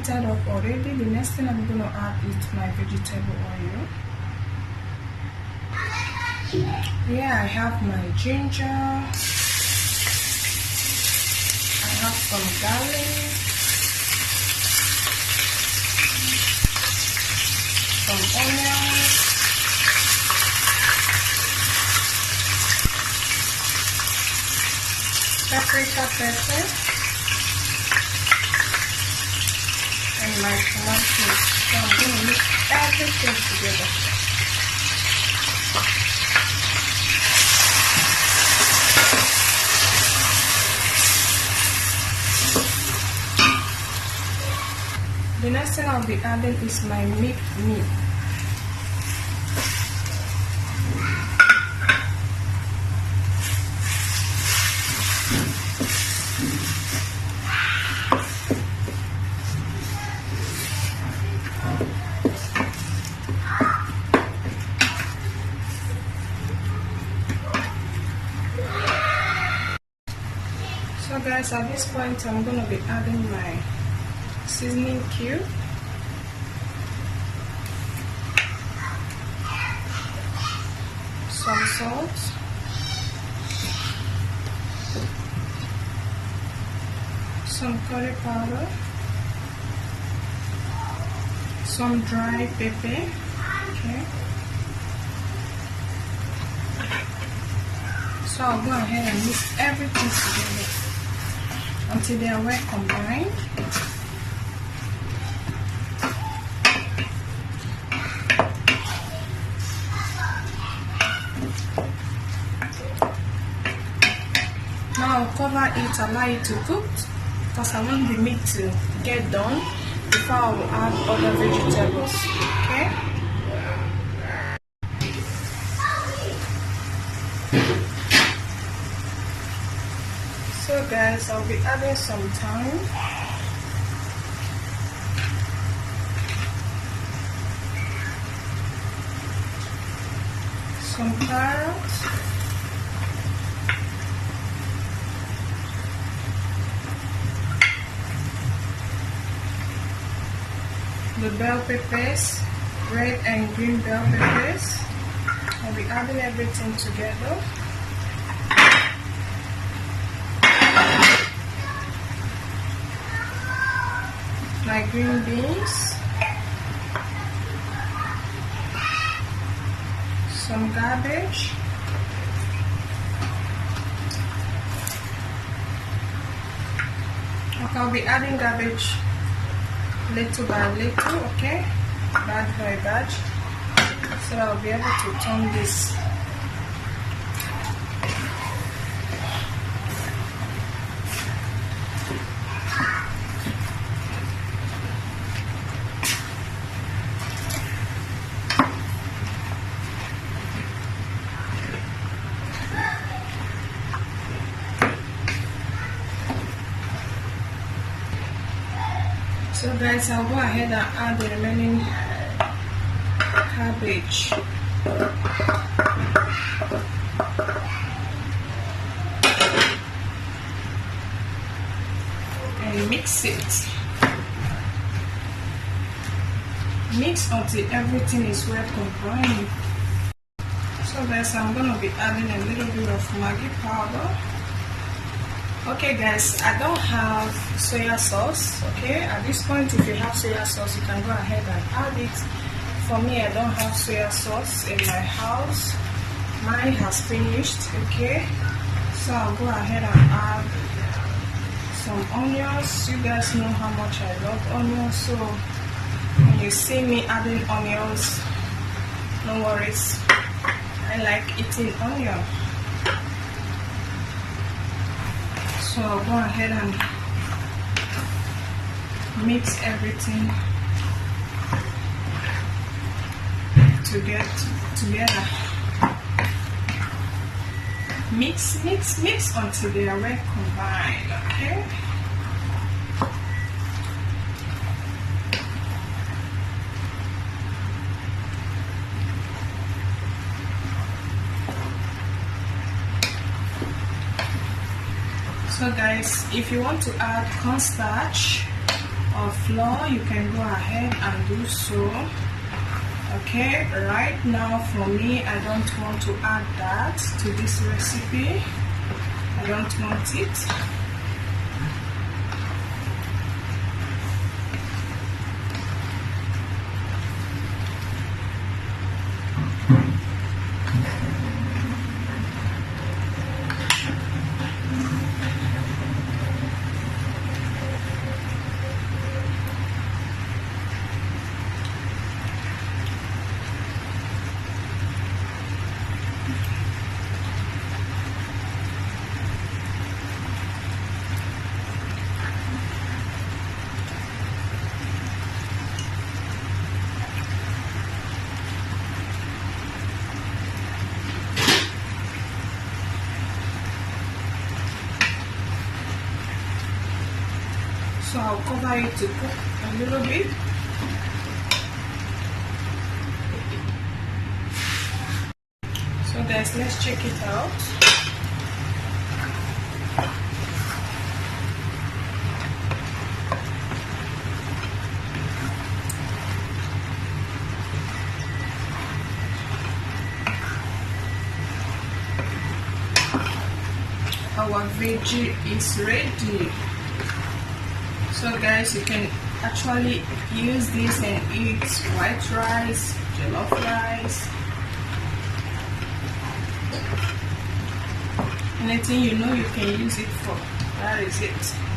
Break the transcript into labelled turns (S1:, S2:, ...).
S1: heated up already. The next thing I'm going to add is my vegetable oil. Here I have my ginger. I have some garlic, some onions, paprika pepper, and my tomatoes. So I'm going to mix everything together. The next thing I'll be adding is my mixed meat. So guys, at this point I'm going to be adding my seasoning cube, some salt, some curry powder, some dry pepper. Okay, so I'll go ahead and mix everything together until they are well combined. Now I'll cover it, allow it to cook, because I want the meat to get done before I will add other vegetables. Okay? So guys, I'll be adding some thyme, some carrots, the bell peppers, red and green bell peppers. I'll be adding everything together. My green beans, some cabbage, okay, I'll be adding cabbage little by little, okay, batch by batch, so I'll be able to turn this. So guys, I'll go ahead and add the remaining cabbage. And mix it. Mix until everything is well combined. So guys, I'm going to be adding a little bit of Maggi powder. Okay guys, I don't have soya sauce. Okay, at this point if you have soya sauce you can go ahead and add it. For me, I don't have soya sauce in my house. Mine has finished. Okay, so I'll go ahead and add some onions. You guys know how much I love onions, so when you see me adding onions, no worries, I like eating onion. So I'll go ahead and mix everything together. Mix until they are well combined. Okay. So guys, if you want to add cornstarch or or flour, you can go ahead and do so. Okay, right now for me, I don't want to add that to this recipe. I don't want it. So I'll cover it to cook a little bit. So guys, let's check it out. Our veggie is ready. So guys, you can actually use this and eat white rice, jollof rice, anything you know you can use it for. That is it.